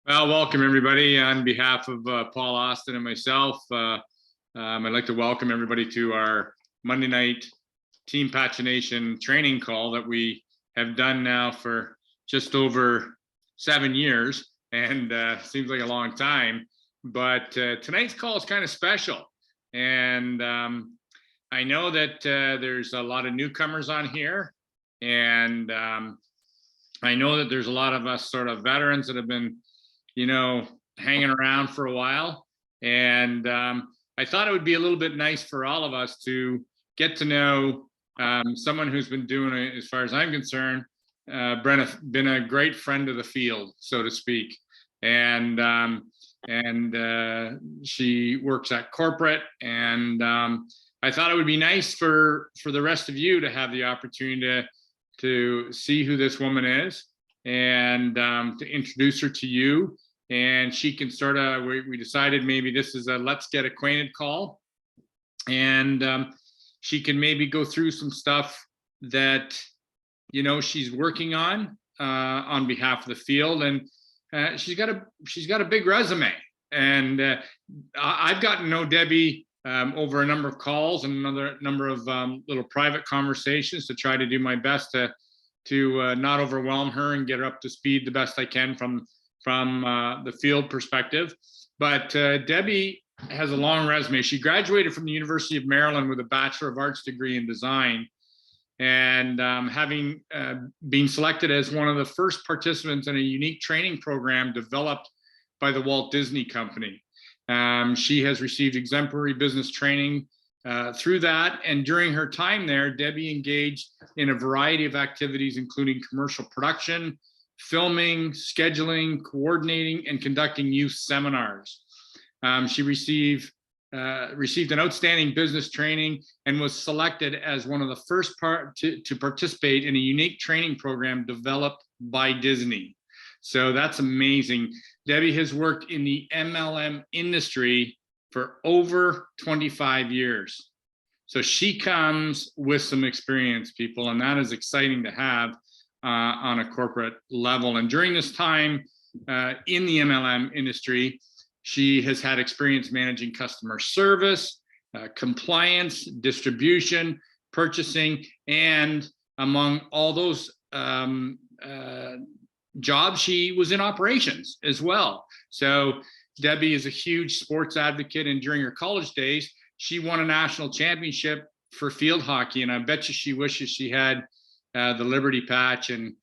Well, welcome everybody. On behalf of Paul Austin and myself, I'd like to welcome everybody to our Monday night Team Pagination training call that we have done now for just over 7 years, and seems like a long time. But tonight's call is kind of special, and I know that there's a lot of newcomers on here, and I know that there's a lot of us sort of veterans that have been hanging around for a while. And I thought it would be a little bit nice for all of us to get to know someone who's been doing it, as far as I'm concerned, been a great friend of the field, so to speak. And she works at corporate, and I thought it would be nice for the rest of you to have the opportunity to see who this woman is, and to introduce her to you. And she can sort of, we decided maybe this is a let's get acquainted call, and she can maybe go through some stuff that she's working on behalf of the field. And she's got a big resume, and I've gotten to know Debbie over a number of calls and another number of little private conversations to try to do my best to not overwhelm her and get her up to speed the best I can from the field perspective. But Debbie has a long resume. She graduated from the University of Maryland with a Bachelor of Arts degree in design, and having been selected as one of the first participants in a unique training program developed by the Walt Disney Company. She has received exemplary business training through that, and during her time there, Debbie engaged in a variety of activities, including commercial production, filming, scheduling, coordinating, and conducting youth seminars. She received an outstanding business training and was selected as one of the first to participate in a unique training program developed by Disney. So that's amazing. Debbie has worked in the MLM industry for over 25 years. So she comes with some experience, people, and that is exciting to have on a corporate level. And during this time in the MLM industry, she has had experience managing customer service, compliance, distribution, purchasing, and among all those jobs, she was in operations as well. So Debbie is a huge sports advocate, and during her college days, she won a national championship for field hockey, and I bet you she wishes she had the Liberty patch and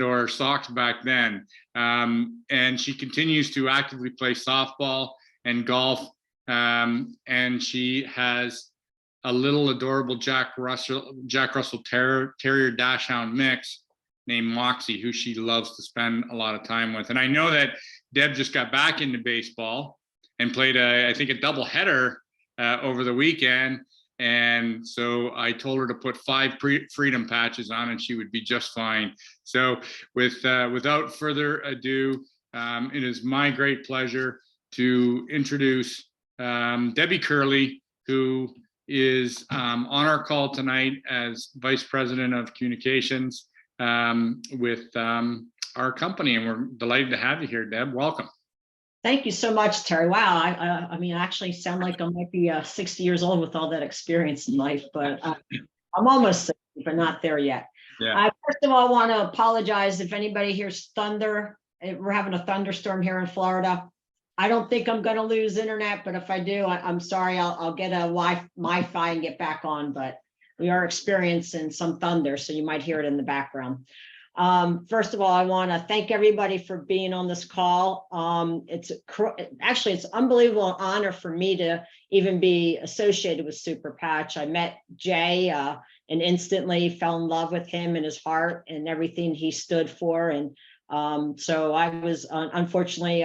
or socks back then. And she continues to actively play softball and golf, and she has a little adorable Jack Russell Terrier Dachshund mix named Moxie, who she loves to spend a lot of time with. And I know that Deb just got back into baseball and played I think a double header over the weekend. And so I told her to put 5 freedom patches on, and she would be just fine. So without further ado, it is my great pleasure to introduce Debbie Kurley, who is on our call tonight as Vice President of Communications with our company. And we're delighted to have you here, Deb. Welcome. Thank you so much, Terry. Wow, I mean, I actually sound like I might be 60 years old with all that experience in life, but I'm almost 60, but not there yet. Yeah. First of all, I want to apologize if anybody hears thunder. We're having a thunderstorm here in Florida. I don't think I'm going to lose internet, but if I do, I'm sorry. I'll get a Wi-Fi and get back on, but we are experiencing some thunder, so you might hear it in the background. First of all, I want to thank everybody for being on this call. It's an unbelievable honor for me to even be associated with Super Patch. I met Jay and instantly fell in love with him and his heart and everything he stood for. And so I was unfortunately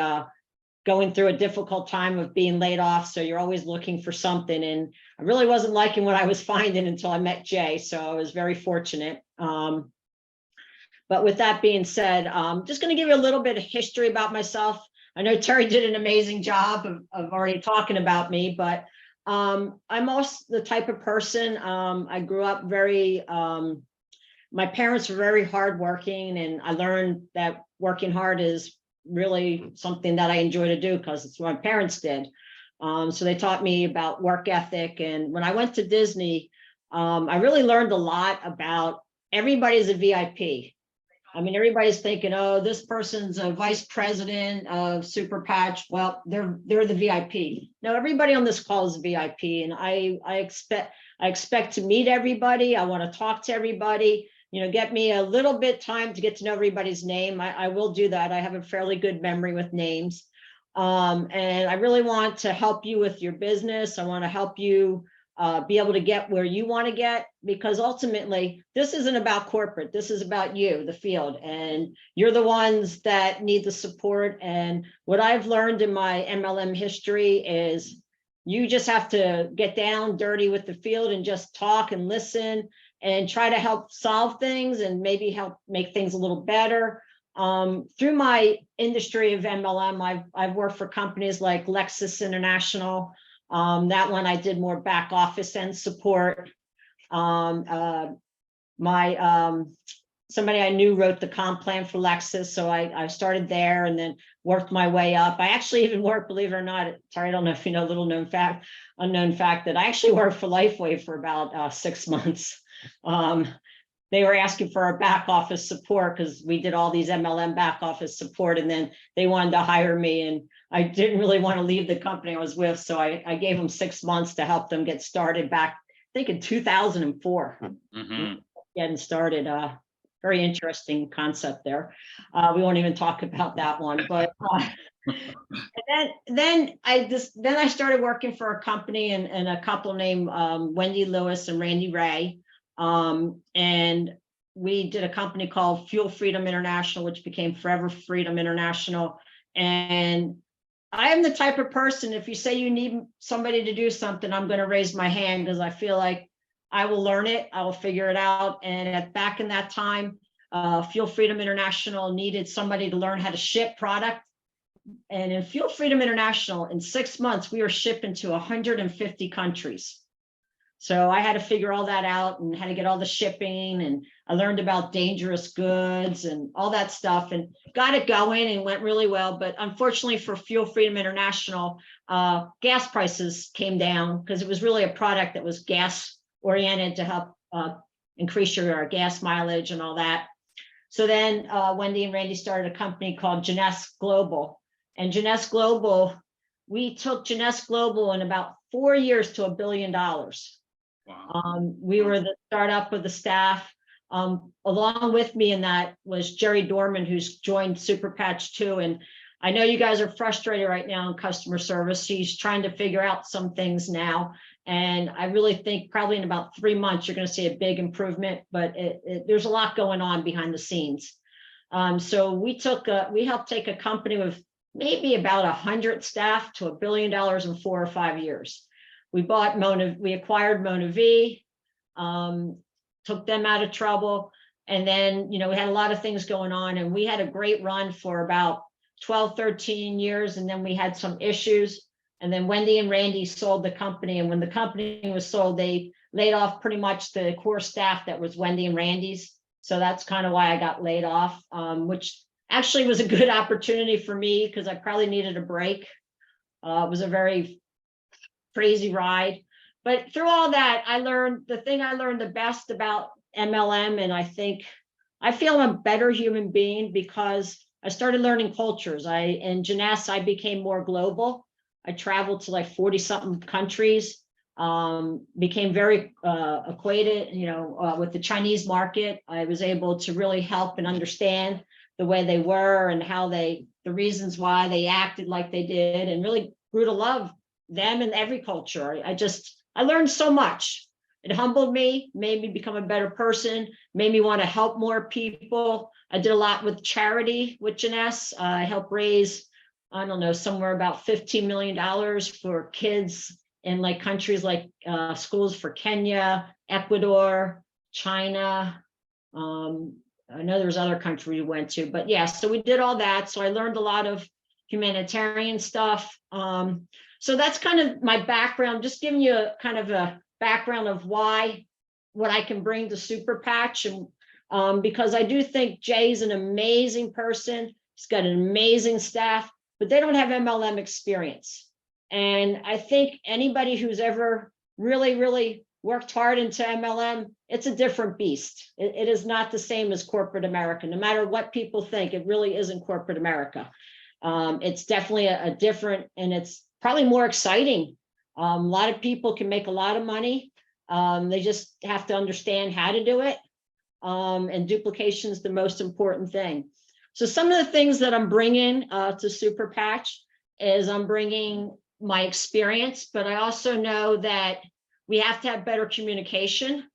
going through a difficult time of being laid off. So you're always looking for something. And I really wasn't liking what I was finding until I met Jay. So I was very fortunate. But with that being said, I'm just going to give you a little bit of history about myself. I know Terry did an amazing job of already talking about me, but I'm also the type of person, I grew up very, my parents were very hardworking, and I learned that working hard is really something that I enjoy to do because it's what my parents did. So they taught me about work ethic. And when I went to Disney, I really learned a lot about everybody's a VIP. I mean, everybody's thinking, oh, this person's a vice president of Super Patch. Well, they're the VIP. No, everybody on this call is a VIP, and I expect to meet everybody. I want to talk to everybody. You know, get me a little bit time to get to know everybody's name. I will do that. I have a fairly good memory with names. And I really want to help you with your business. I want to help you be able to get where you want to get, because ultimately this isn't about corporate. This is about you, the field, and you're the ones that need the support. And what I've learned in my MLM history is you just have to get down dirty with the field and just talk and listen and try to help solve things and maybe help make things a little better. Through my industry of MLM, I've worked for companies like Lexus International. That one I did more back office and support. Somebody I knew wrote the comp plan for Lexus, so I started there and then worked my way up. I actually even worked, believe it or not, sorry, I don't know if you know, unknown fact that I actually worked for Lifeway for about 6 months. They were asking for our back office support because we did all these MLM back office support, and then they wanted to hire me, and I didn't really want to leave the company I was with, so I gave them 6 months to help them get started back, I think in 2004. Getting started. Very interesting concept there. We won't even talk about that one, but and then I started working for a company and a couple named Wendy Lewis and Randy Ray. And we did a company called Fuel Freedom International, which became Forever Freedom International. And I am the type of person, if you say you need somebody to do something, I'm going to raise my hand because I feel like I will learn it. I will figure it out. And back in that time, Fuel Freedom International needed somebody to learn how to ship product. And in Fuel Freedom International, in 6 months, we were shipping to 150 countries. So I had to figure all that out and how to get all the shipping, and I learned about dangerous goods and all that stuff and got it going and went really well. But unfortunately for Fuel Freedom International, gas prices came down because it was really a product that was gas oriented to help increase your gas mileage and all that. So then Wendy and Randy started a company called Jeunesse Global. And Jeunesse Global, we took Jeunesse Global in about 4 years to $1 billion. Wow. We were the startup with the staff. Along with me in that was Jerry Dorman, who's joined Super Patch too. And I know you guys are frustrated right now in customer service. He's trying to figure out some things now. And I really think probably in about 3 months, you're going to see a big improvement, but there's a lot going on behind the scenes. So we helped take a company with maybe about 100 staff to $1 billion in 4 or 5 years. We acquired Mona V, took them out of trouble. And then, we had a lot of things going on, and we had a great run for about 12, 13 years. And then we had some issues. And then Wendy and Randy sold the company. And when the company was sold, they laid off pretty much the core staff that was Wendy and Randy's. So that's kind of why I got laid off, which actually was a good opportunity for me because I probably needed a break. It was a very crazy ride. But through all that, the thing I learned the best about MLM, and I feel I'm a better human being because I started learning cultures. In Jeunesse, I became more global. I traveled to like 40 something countries, became very acquainted, with the Chinese market. I was able to really help and understand the way they were and the reasons why they acted like they did, and really grew to love them and every culture. I learned so much. It humbled me, made me become a better person, made me want to help more people. I did a lot with charity with Jeunesse. I helped raise, I don't know, somewhere about $15 million for kids in like countries like schools for Kenya, Ecuador, China. I know there's other countries we went to, but yeah, so we did all that. So I learned a lot of humanitarian stuff. So that's kind of my background, just giving you a background of what I can bring to Super Patch. And because I do think Jay's an amazing person. He's got an amazing staff, but they don't have MLM experience. And I think anybody who's ever really worked hard into MLM, it's a different beast. It is not the same as corporate America. No matter what people think, it really isn't corporate America. It's definitely a different, and it's probably more exciting. A lot of people can make a lot of money. They just have to understand how to do it. And duplication is the most important thing. So some of the things that I'm bringing to Super Patch is I'm bringing my experience, but I also know that we have to have better communication.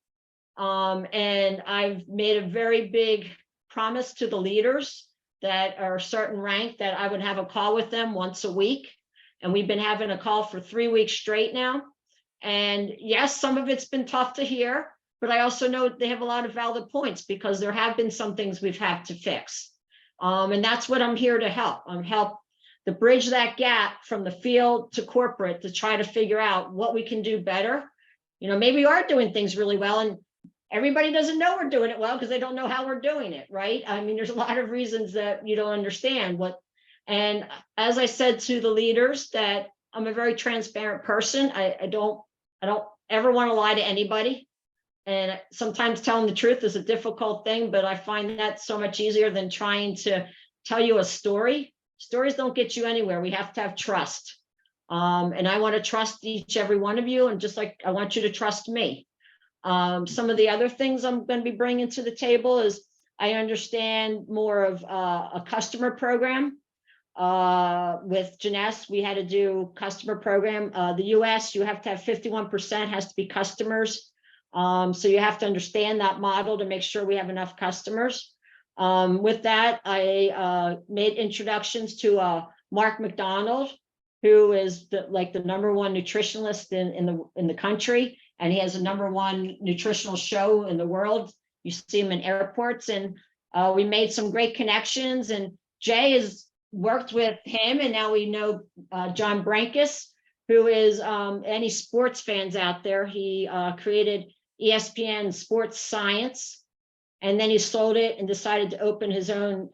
And I've made a very big promise to the leaders that are a certain rank that I would have a call with them once a week. And we've been having a call for 3 weeks straight now. And yes, some of it's been tough to hear, but I also know they have a lot of valid points because there have been some things we've had to fix. And that's what I'm here to help. Help to bridge that gap from the field to corporate to try to figure out what we can do better. You know, maybe we are doing things really well and everybody doesn't know we're doing it well because they don't know how we're doing it, right? I mean, there's a lot of reasons that you don't understand what. And as I said to the leaders, that I'm a very transparent person. I don't ever want to lie to anybody. And sometimes telling the truth is a difficult thing, but I find that so much easier than trying to tell you a story. Stories don't get you anywhere. We have to have trust. And I want to trust every one of you. And just like I want you to trust me. Some of the other things I'm going to be bringing to the table is I understand more of a customer program. With Janess, we had to do customer program. The US, you have to have 51% has to be customers. So you have to understand that model to make sure we have enough customers. With that, I made introductions to Mark McDonald, who is the #1 nutritionist in the country, and he has a #1 nutritional show in the world. You see him in airports, and we made some great connections. And Jay has worked with him, and now we know John Brankus, who is any sports fans out there. He created ESPN Sports Science. And then he sold it and decided to open his own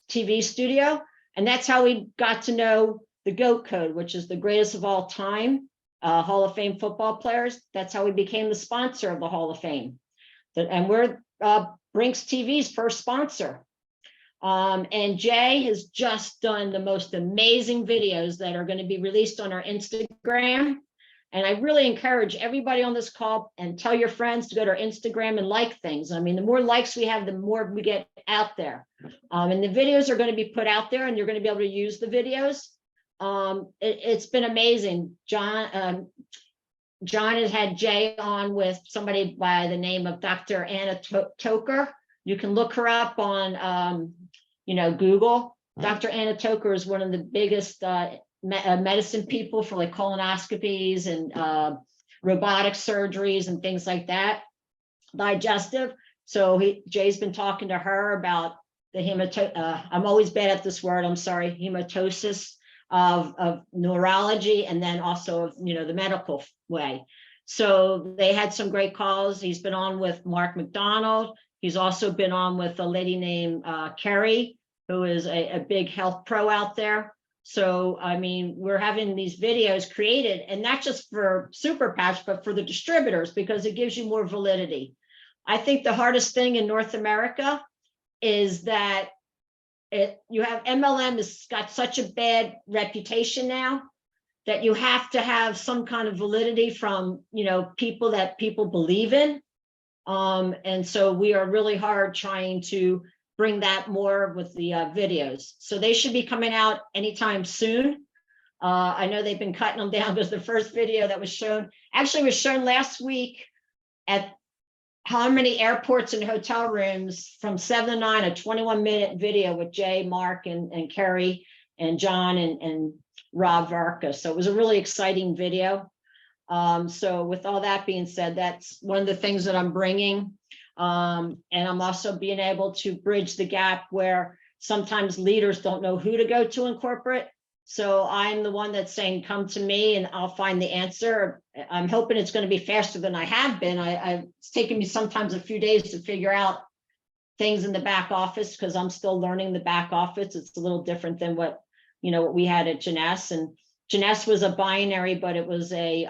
TV studio. And that's how we got to know the GOAT Code, which is the greatest of all time, Hall of Fame football players. That's how we became the sponsor of the Hall of Fame. And we're Brinks TV's first sponsor. And Jay has just done the most amazing videos that are going to be released on our Instagram. And I really encourage everybody on this call and tell your friends to go to our Instagram and like things. I mean, the more likes we have, the more we get out there. And the videos are going to be put out there and you're going to be able to use the videos. It's been amazing. John has had Jay on with somebody by the name of Dr. Anna Toker. You can look her up on, Google. Dr. Anna Toker is one of the biggest medicine people for like colonoscopies and robotic surgeries and things like that, digestive. So Jay's been talking to her about the I'm always bad at this word, I'm sorry, hematosis of neurology, and then also of the medical way. So they had some great calls. He's been on with Mark McDonald. He's also been on with a lady named Kerry, who is a big health pro out there. So, I mean, we're having these videos created, and not just for Super Patch, but for the distributors, because it gives you more validity. I think the hardest thing in North America is that you have MLM has got such a bad reputation now that you have to have some kind of validity from, people that people believe in. And so we are really hard trying to bring that more with the videos. So they should be coming out anytime soon. I know they've been cutting them down because the first video that was shown actually was shown last week at how many airports and hotel rooms from 7 to 9, a 21-minute video with Jay, Mark, and Kerry, and John, and Rob Varka. So it was a really exciting video. So with all that being said, that's one of the things that I'm bringing. And I'm also being able to bridge the gap where sometimes leaders don't know who to go to in corporate. So I'm the one that's saying, come to me and I'll find the answer. I'm hoping it's going to be faster than I have been. It's taken me sometimes a few days to figure out things in the back office, because I'm still learning the back office. It's a little different than what, what we had at Jeunesse. And Jeunesse was a binary, but it was it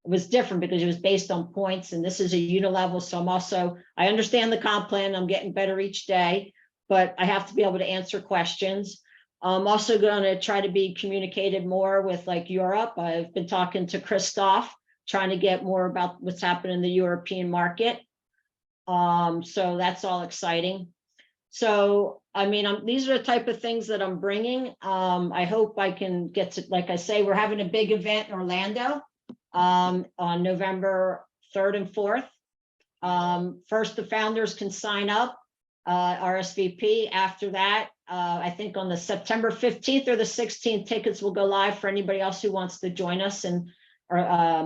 was different because it was based on points, and this is a unilevel. So I understand the comp plan. I'm getting better each day, but I have to be able to answer questions. I'm also going to try to be communicated more with like Europe. I've been talking to Christoph, trying to get more about what's happening in the European market. So that's all exciting. So, I mean, these are the type of things that I'm bringing. I hope I can get to, like I say, we're having a big event in Orlando on November 3rd and 4th. First, the founders can sign up, RSVP. After that, I think on the September 15th or the 16th, tickets will go live for anybody else who wants to join us. And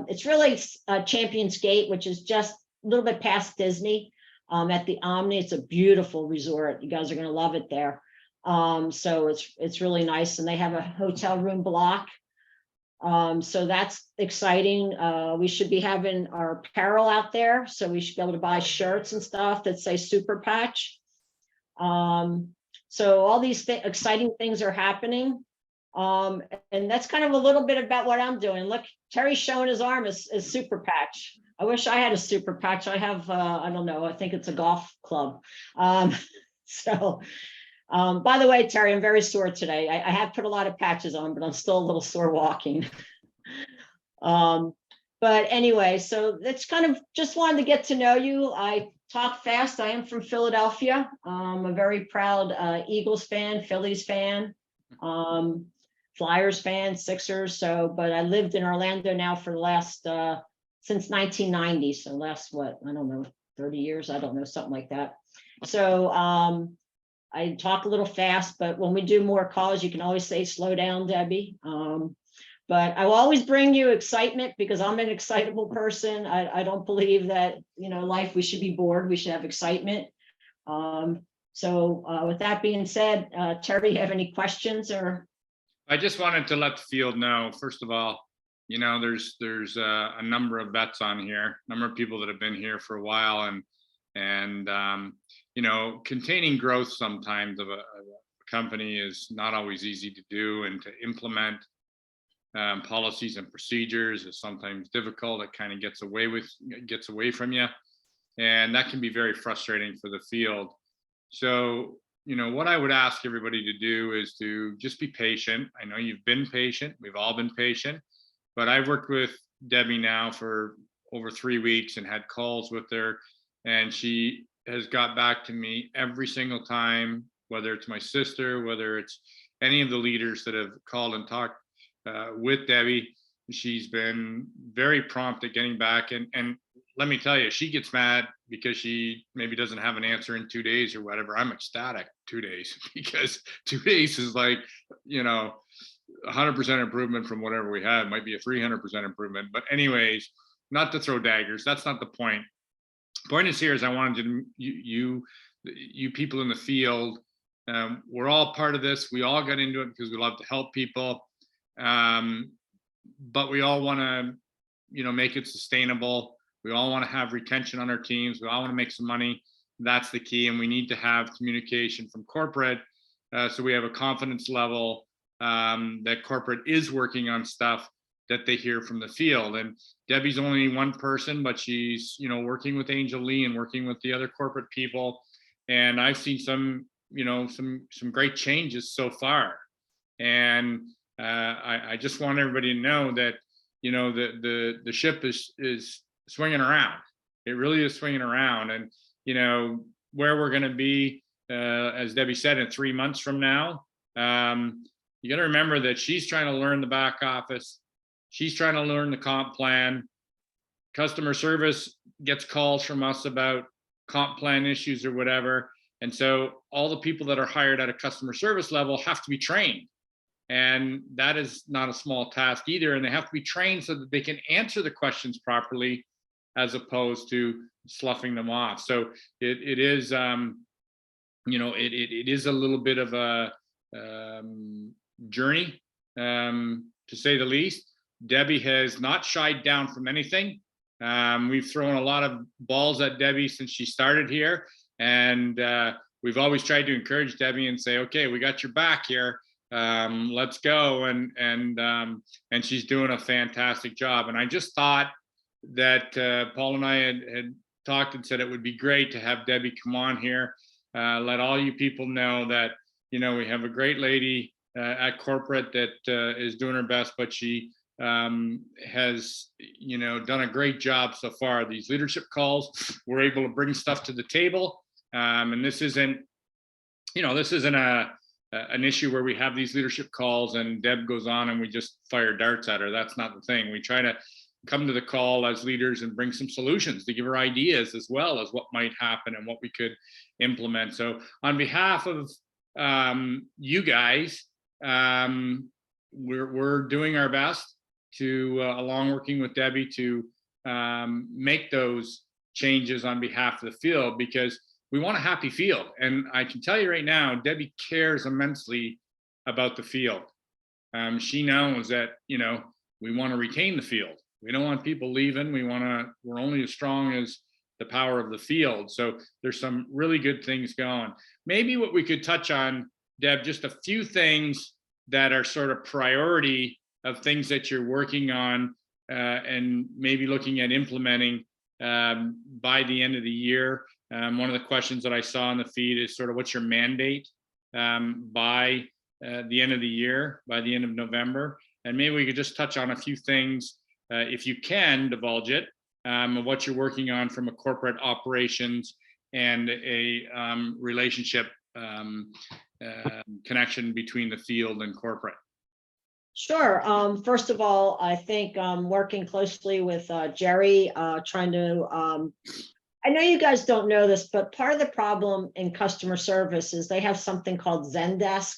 it's really Champions Gate, which is just a little bit past Disney, at the Omni. It's a beautiful resort. You guys are going to love it there. So it's really nice, and they have a hotel room block. So that's exciting. We should be having our apparel out there, so we should be able to buy shirts and stuff that say Super Patch. So all these exciting things are happening. And that's kind of a little bit about what I'm doing. Look, Terry's showing his arm as Super Patch. I wish I had a Super Patch. I have, I don't know, I think it's a golf club. By the way, Terry, I'm very sore today. I have put a lot of patches on, but I'm still a little sore walking. But anyway, so that's kind of just wanted to get to know you. I talk fast. I am from Philadelphia. I'm a very proud Eagles fan, Phillies fan, Flyers fan, Sixers. But I lived in Orlando now for the last, since 1990. So last, what, I don't know, 30 years. I don't know, something like that. So I talk a little fast, but when we do more calls, you can always say, slow down, Debbie. But I will always bring you excitement because I'm an excitable person. I don't believe that, life, we should be bored. We should have excitement. So with that being said, Terry, you have any questions or? I just wanted to let the field know, first of all, there's a number of vets on here, a number of people that have been here for a while, and containing growth sometimes of a company is not always easy to do, and to implement policies and procedures is sometimes difficult. It kind of gets away from you, and that can be very frustrating for the field. So, what I would ask everybody to do is to just be patient. I know you've been patient. We've all been patient, but I've worked with Debbie now for over 3 weeks and had calls with her, and she has got back to me every single time, whether it's my sister, whether it's any of the leaders that have called and talked with Debbie. She's been very prompt at getting back. And let me tell you, she gets mad because she maybe doesn't have an answer in 2 days or whatever. I'm ecstatic 2 days because 2 days is like, 100% improvement from whatever we had. Might be a 300% improvement. But anyways, not to throw daggers. That's not the point. Point is here is I wanted you people in the field, we're all part of this. We all got into it because we love to help people, but we all want to make it sustainable. We all want to have retention on our teams. We all want to make some money. That's the key, and we need to have communication from corporate, so we have a confidence level that corporate is working on stuff that they hear from the field. And Debbie's only one person, but she's, working with Angel Lee and working with the other corporate people. And I've seen some great changes so far. And I just want everybody to know that, the ship is swinging around. It really is swinging around. And, where we're going to be, as Debbie said, in 3 months from now, you got to remember that she's trying to learn the back office. She's trying to learn the comp plan. Customer service gets calls from us about comp plan issues or whatever. And so all the people that are hired at a customer service level have to be trained. And that is not a small task either. And they have to be trained so that they can answer the questions properly, as opposed to sloughing them off. So it is, it is a little bit of a journey, to say the least. Debbie has not shied down from anything. We've thrown a lot of balls at Debbie since she started here. And we've always tried to encourage Debbie and say, okay, we got your back here. Let's go. And she's doing a fantastic job. And I just thought that Paul and I had talked and said it would be great to have Debbie come on here. Let all you people know that, we have a great lady at corporate that is doing her best, but she has, done a great job so far. These leadership calls, we're able to bring stuff to the table. And this isn't an issue where we have these leadership calls and Deb goes on and we just fire darts at her. That's not the thing. We try to come to the call as leaders and bring some solutions to give her ideas as well as what might happen and what we could implement. So on behalf of you guys, we're doing our best to, along working with Debbie, to make those changes on behalf of the field, because we want a happy field. And I can tell you right now, Debbie cares immensely about the field. She knows that, we want to retain the field. We don't want people leaving. We're only as strong as the power of the field. So there's some really good things going. Maybe what we could touch on, Deb, just a few things that are sort of priority of things that you're working on and maybe looking at implementing by the end of the year. One of the questions that I saw in the feed is sort of what's your mandate by the end of the year, by the end of November. And maybe we could just touch on a few things, if you can divulge it, of what you're working on from a corporate operations and a relationship connection between the field and corporate. Sure. First of all, I think working closely with Jerry, trying to, I know you guys don't know this, but part of the problem in customer service is they have something called Zendesk.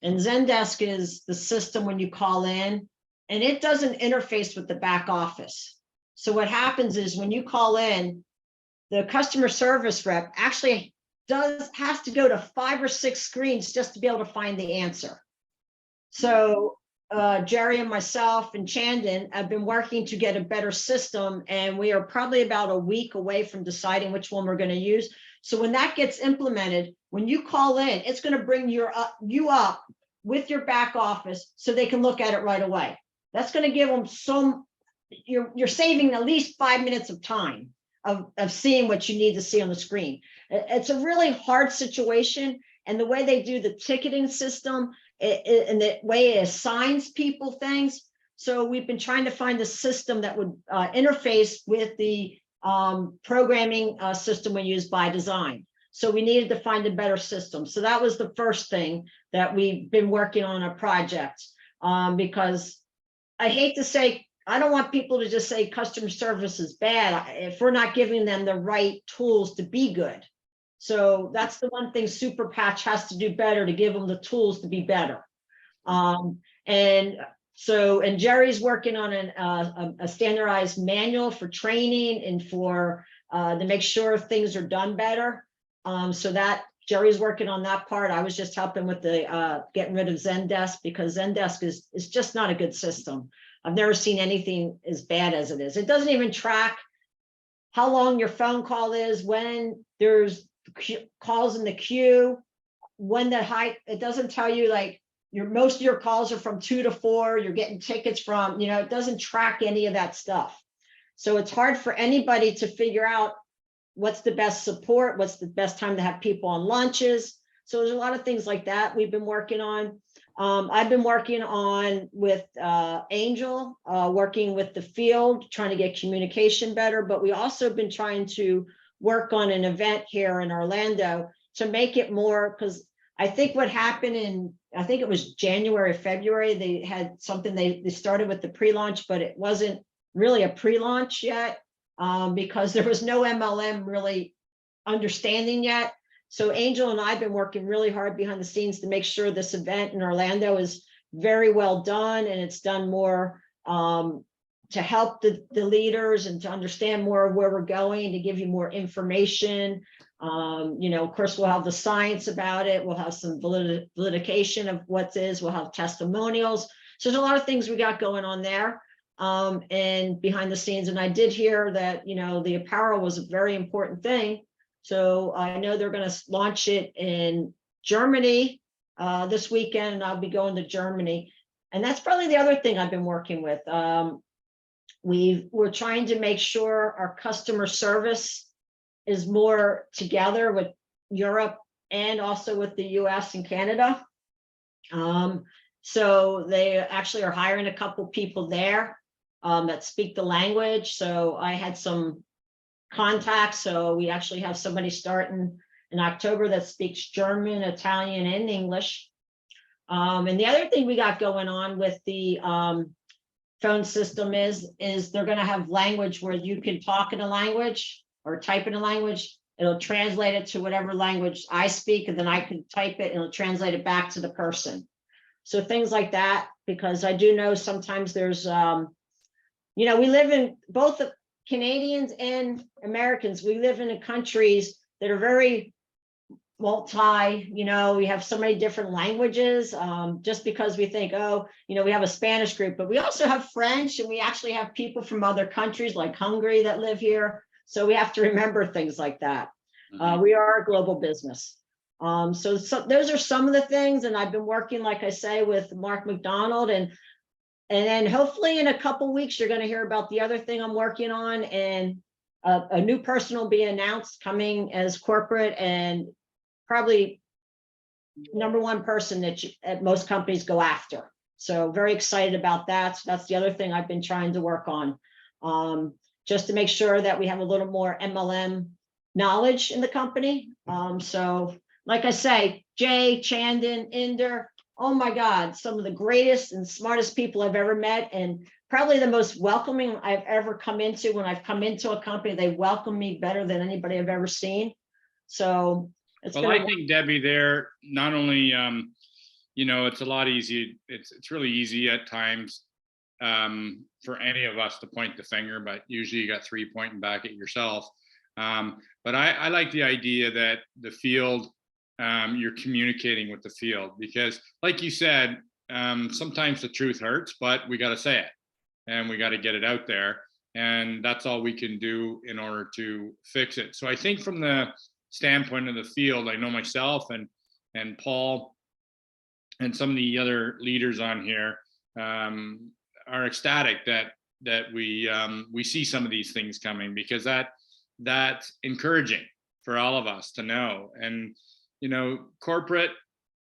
And Zendesk is the system when you call in, and it doesn't interface with the back office. So what happens is when you call in, the customer service rep actually has to go to 5 or 6 screens just to be able to find the answer. So Jerry and myself and Chandon have been working to get a better system, and we are probably about a week away from deciding which one we're going to use. So when that gets implemented, when you call in, it's going to bring you up with your back office so they can look at it right away. That's going to give them you're saving at least 5 minutes of time of seeing what you need to see on the screen. It's a really hard situation, and the way they do the ticketing system and the way it assigns people things. So we've been trying to find a system that would interface with the programming system we use by design. So we needed to find a better system. So that was the first thing that we've been working on a project, because I hate to say, I don't want people to just say customer service is bad if we're not giving them the right tools to be good. So that's the one thing Super Patch has to do better, to give them the tools to be better. And Jerry's working on a standardized manual for training and for to make sure things are done better. So that Jerry's working on that part. I was just helping with the getting rid of Zendesk, because Zendesk is just not a good system. I've never seen anything as bad as it is. It doesn't even track how long your phone call is, when there's calls in the queue, when the height. It doesn't tell you like most of your calls are from 2 to 4. You're getting tickets from, it doesn't track any of that stuff. So it's hard for anybody to figure out what's the best support, what's the best time to have people on lunches. So there's a lot of things like that we've been working on. I've been working on with Angel, working with the field, trying to get communication better, but we also been trying to work on an event here in Orlando to make it more, because I think what happened I think it was January, February, they had something, they started with the pre-launch, but it wasn't really a pre-launch yet, because there was no MLM really understanding yet. So Angel and I have been working really hard behind the scenes to make sure this event in Orlando is very well done, and it's done more to help the leaders and to understand more of where we're going, to give you more information. Of course, we'll have the science about it. We'll have some validation of what is. We'll have testimonials. So there's a lot of things we got going on there and behind the scenes. And I did hear that, the apparel was a very important thing. So I know they're going to launch it in Germany this weekend, and I'll be going to Germany. And that's probably the other thing I've been working with. We're trying to make sure our customer service is more together with Europe and also with the US and Canada. So they actually are hiring a couple people there that speak the language. So I had some contacts. So we actually have somebody starting in October that speaks German, Italian, and English. And the other thing we got going on with the phone system is they're going to have language where you can talk in a language or type in a language. It'll translate it to whatever language I speak, and then I can type it and it'll translate it back to the person. So things like that, because I do know sometimes there's, we live in both Canadians and Americans. We live in countries that are very multi, we have so many different languages, just because we think, we have a Spanish group, but we also have French, and we actually have people from other countries like Hungary that live here. So we have to remember things like that. We are a global business. So those are some of the things, and I've been working, like I say, with Mark McDonald, and then hopefully in a couple weeks you're going to hear about the other thing I'm working on, and a new person will be announced coming as corporate, and probably #1 person that most companies go after. So very excited about that. So that's the other thing I've been trying to work on, just to make sure that we have a little more MLM knowledge in the company. So like I say, Jay, Chandon, Inder, oh my God, some of the greatest and smartest people I've ever met, and probably the most welcoming I've ever come into. When I've come into a company, they welcome me better than anybody I've ever seen. So well, I think, Debbie, there not only it's a lot easier. It's really easy at times for any of us to point the finger, but usually you got 3 pointing back at yourself. But I like the idea that the field, you're communicating with the field, because like you said, sometimes the truth hurts, but we got to say it and we got to get it out there. And that's all we can do in order to fix it. So I think from the standpoint of the field, I know myself and Paul and some of the other leaders on here are ecstatic that we see some of these things coming, because that's encouraging for all of us to know. And corporate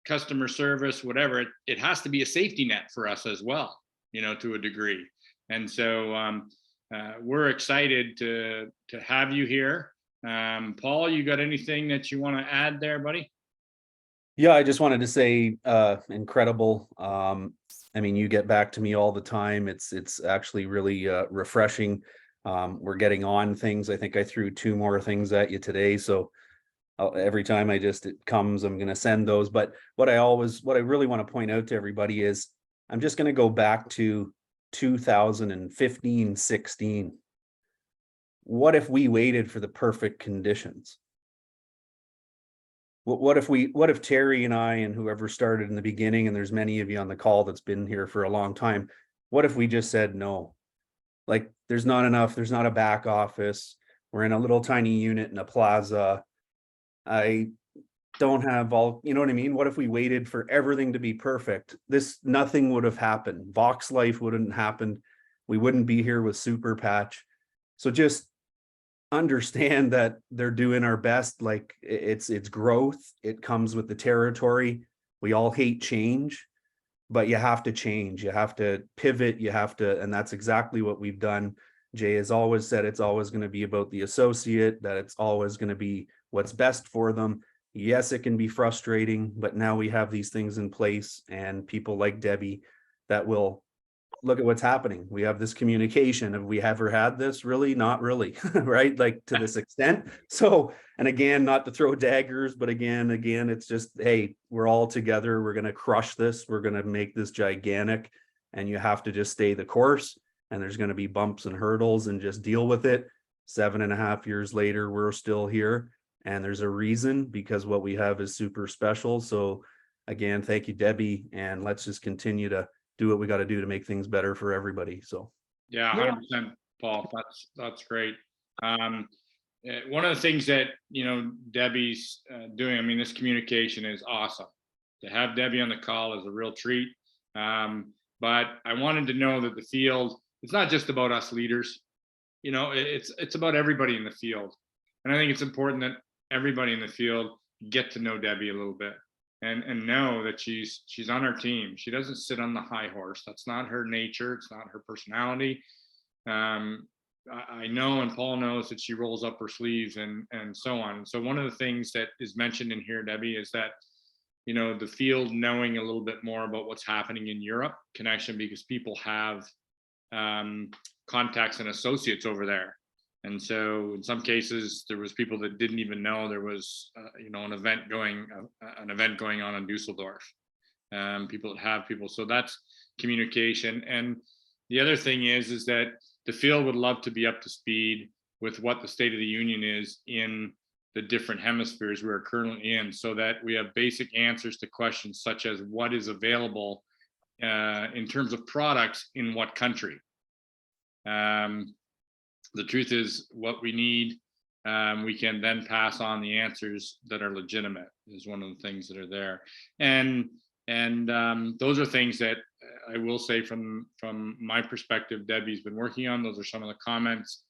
customer service, whatever, it has to be a safety net for us as well, to a degree. And so we're excited to have you here. Paul, you got anything that you want to add there, buddy? Yeah, I just wanted to say incredible. You get back to me all the time. It's actually really refreshing. We're getting on things. I think I threw 2 more things at you today. So every time it comes, I'm going to send those. But what I really want to point out to everybody is I'm just going to go back to 2015, 16. What if we waited for the perfect conditions? What if Terry and I and whoever started in the beginning, and there's many of you on the call that's been here for a long time, what if we just said no? Like, there's not a back office. We're in a little tiny unit in a plaza. I don't have all, you know what I mean? What if we waited for everything to be perfect? Nothing would have happened. Vox Life wouldn't happen. We wouldn't be here with Super Patch. So just understand that they're doing our best. Like, it's growth. It comes with the territory. We all hate change, but you have to change. You have to pivot. And that's exactly what we've done. Jay has always said it's always going to be about the associate, that it's always going to be what's best for them. Yes, it can be frustrating, but now we have these things in place, and people like Debbie that will look at what's happening. We have this communication. Have we ever had this? Really? Not really, right? Like, to this extent. So, and again, not to throw daggers, but again, it's just, hey, we're all together. We're going to crush this. We're going to make this gigantic, and you have to just stay the course. And there's going to be bumps and hurdles, and just deal with it. 7.5 years later, we're still here, and there's a reason, because what we have is super special. So again, thank you, Debbie, and let's just continue to do what we got to do to make things better for everybody. So yeah, 100%, Paul. That's great. one of the things that, Debbie's doing, I mean, this communication is awesome. To have Debbie on the call is a real treat. But I wanted to know that the field, it's not just about us leaders, it's about everybody in the field. And I think it's important that everybody in the field get to know Debbie a little bit and know that she's on our team. She doesn't sit on the high horse. That's not her nature. It's not her personality. I know, and Paul knows, that she rolls up her sleeves and so on. And so one of the things that is mentioned in here, Debbie, is that, the field knowing a little bit more about what's happening in Europe connection, because people have contacts and associates over there. And so in some cases, there was people that didn't even know there was, an event going on in Dusseldorf. People that have people. So that's communication. And the other thing is that the field would love to be up to speed with what the State of the Union is in the different hemispheres we're currently in, so that we have basic answers to questions such as what is available in terms of products in what country. The truth is, what we need, we can then pass on the answers that are legitimate, is one of the things that are there. And those are things that I will say from my perspective, Debbie's been working on. Those are some of the comments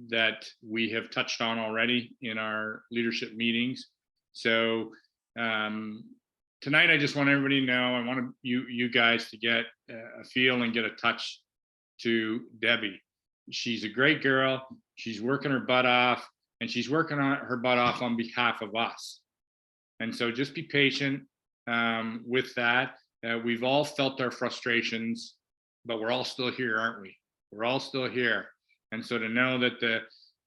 that we have touched on already in our leadership meetings. So tonight, I just want everybody to know, I want you guys to get a feel and get a touch to Debbie. She's a great girl. She's working her butt off, and she's working on her butt off on behalf of us. And so just be patient with that. We've all felt our frustrations, but we're all still here, aren't we? We're all still here. And so to know that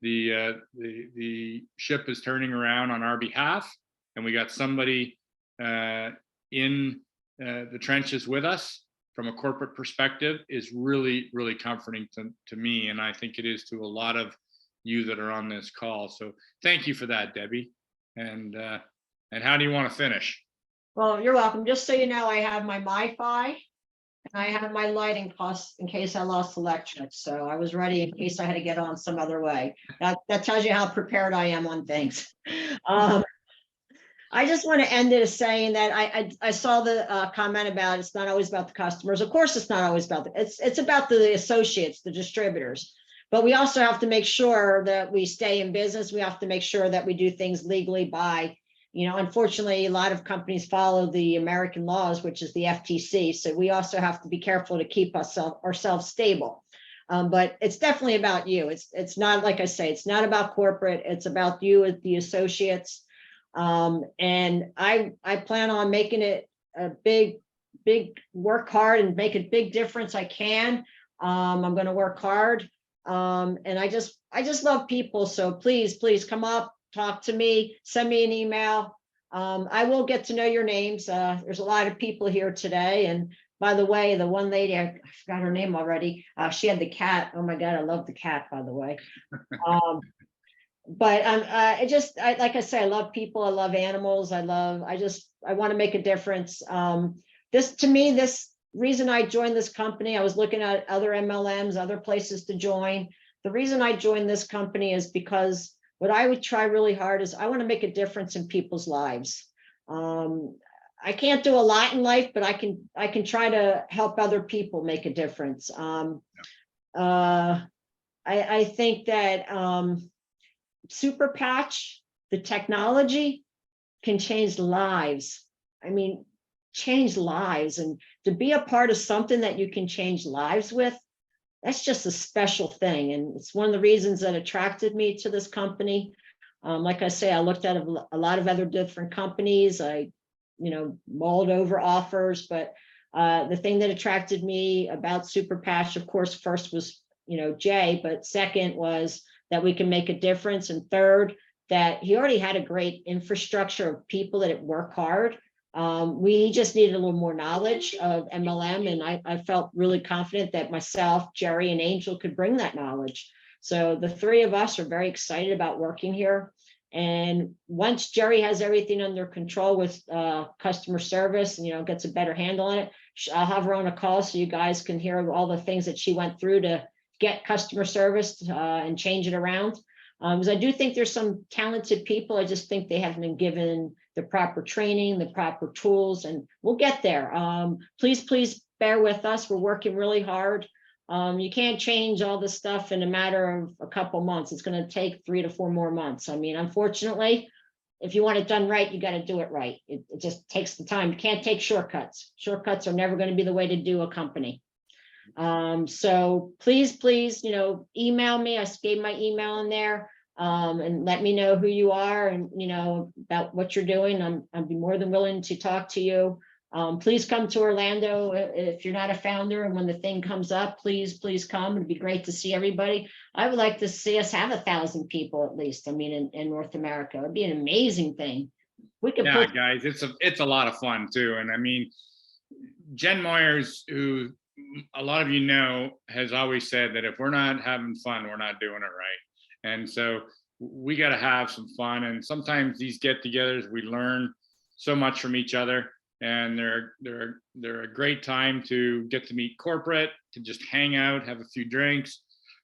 the ship is turning around on our behalf, and we got somebody in the trenches with us from a corporate perspective, is really, really comforting to me. And I think it is to a lot of you that are on this call. So thank you for that, Debbie. And how do you want to finish? Well, you're welcome. Just so you know, I have my MiFi and I have my lighting costs in case I lost electric. So I was ready in case I had to get on some other way. That tells you how prepared I am on things. I just want to end it as saying that I saw the comment about it's not always about the customers. Of course, it's not always about it's about the associates, the distributors. But we also have to make sure that we stay in business. We have to make sure that we do things legally by, unfortunately, a lot of companies follow the American laws, which is the FTC. So we also have to be careful to keep ourselves stable. But it's definitely about you. It's not, like I say, it's not about corporate. It's about you as the associates. And I plan on making it a big work hard and make a big difference. I can. I'm going to work hard. And I just love people. So please come up, talk to me, send me an email. I will get to know your names. There's a lot of people here today. And by the way, the one lady, I forgot her name already. She had the cat. Oh my God, I love the cat, by the way. But like I say, I love people. I love animals. I want to make a difference. This reason I joined this company, I was looking at other MLMs, other places to join. The reason I joined this company is because what I would try really hard is I want to make a difference in people's lives. I can't do a lot in life, but I can try to help other people make a difference. I think that Super Patch, the technology, can change lives. I mean, change lives, and to be a part of something that you can change lives with, that's just a special thing. And it's one of the reasons that attracted me to this company. Like I say, I looked at a lot of other different companies. I, mulled over offers, but the thing that attracted me about Super Patch, of course, first was, Jay, but second was that we can make a difference. And third, that he already had a great infrastructure of people that work hard. We just needed a little more knowledge of MLM, and I felt really confident that myself, Jerry, and Angel could bring that knowledge. So the three of us are very excited about working here. And once Jerry has everything under control with customer service, and gets a better handle on it, I'll have her on a call so you guys can hear all the things that she went through to get customer service and change it around. Because I do think there's some talented people. I just think they haven't been given the proper training, the proper tools, and we'll get there. Please bear with us. We're working really hard. You can't change all this stuff in a matter of a couple months. It's going to take 3 to 4 more months. I mean, unfortunately, if you want it done right, you got to do it right. It just takes the time. You can't take shortcuts. Shortcuts are never going to be the way to do a company. So please, email me. I gave my email in there, and let me know who you are and, about what you're doing. I'd be more than willing to talk to you. Please come to Orlando if you're not a founder, and when the thing comes up, please come. It'd be great to see everybody. I would like to see us have 1,000 people at least. I mean, in North America, it'd be an amazing thing. We could Yeah, guys, it's a lot of fun too. And I mean, Jen Moyers, who a lot of you know, has always said that if we're not having fun, we're not doing it right. And so we got to have some fun. And sometimes these get-togethers, we learn so much from each other. And they're a great time to get to meet corporate, to just hang out, have a few drinks,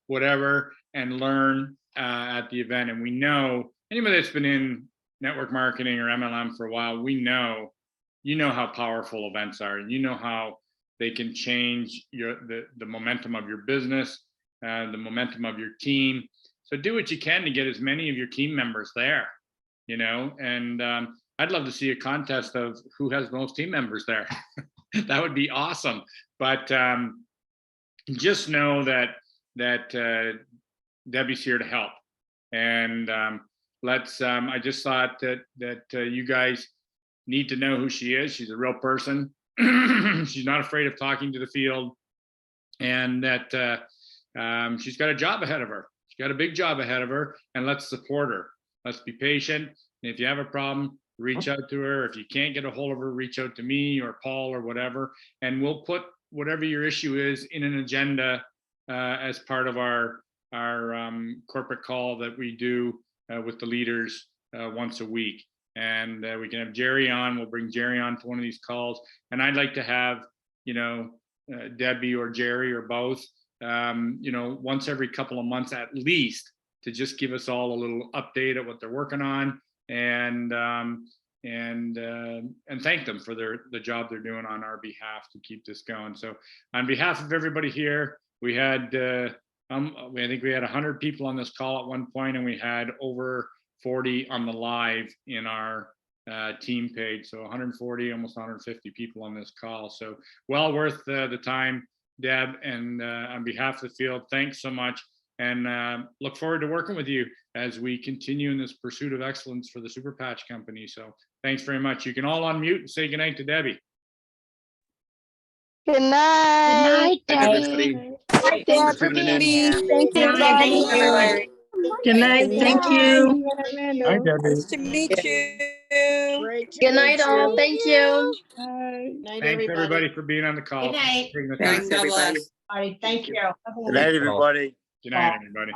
whatever, and learn at the event. And we know anybody that's been in network marketing or MLM for a while, we know, how powerful events are. You know how they can change the momentum of your business, the momentum of your team. So do what you can to get as many of your team members there, and I'd love to see a contest of who has the most team members there. That would be awesome. But just know that Debbie's here to help. And I just thought that you guys need to know who she is. She's a real person. She's not afraid of talking to the field, and that she's got a job ahead of her. She's got a big job ahead of her, and let's support her. Let's be patient. And if you have a problem, reach out to her. If you can't get a hold of her, reach out to me or Paul or whatever, and we'll put whatever your issue is in an agenda as part of our corporate call that we do with the leaders once a week. And we can have Jerry on. We'll bring Jerry on to one of these calls. And I'd like to have, Debbie or Jerry or both, once every couple of months at least, to just give us all a little update of what they're working on, and thank them for the job they're doing on our behalf to keep this going. So on behalf of everybody here, we had I think we had 100 people on this call at one point, and we had over 40 on the live in our team page. So 140, almost 150 people on this call. So well worth the time, Deb. And on behalf of the field, thanks so much. And look forward to working with you as we continue in this pursuit of excellence for the Super Patch Company. So thanks very much. You can all unmute and say goodnight to Debbie. Good night. Good night, Debbie. Thanks for coming in. Thank you, everybody. Good night. Thank you. Hi, Debbie. Nice to meet you. Good night, all. Thank you. Thanks everybody for being on the call. Good night. Taking the time. Thanks, everybody. All right, thank you. Good night, everybody. Good night, everybody.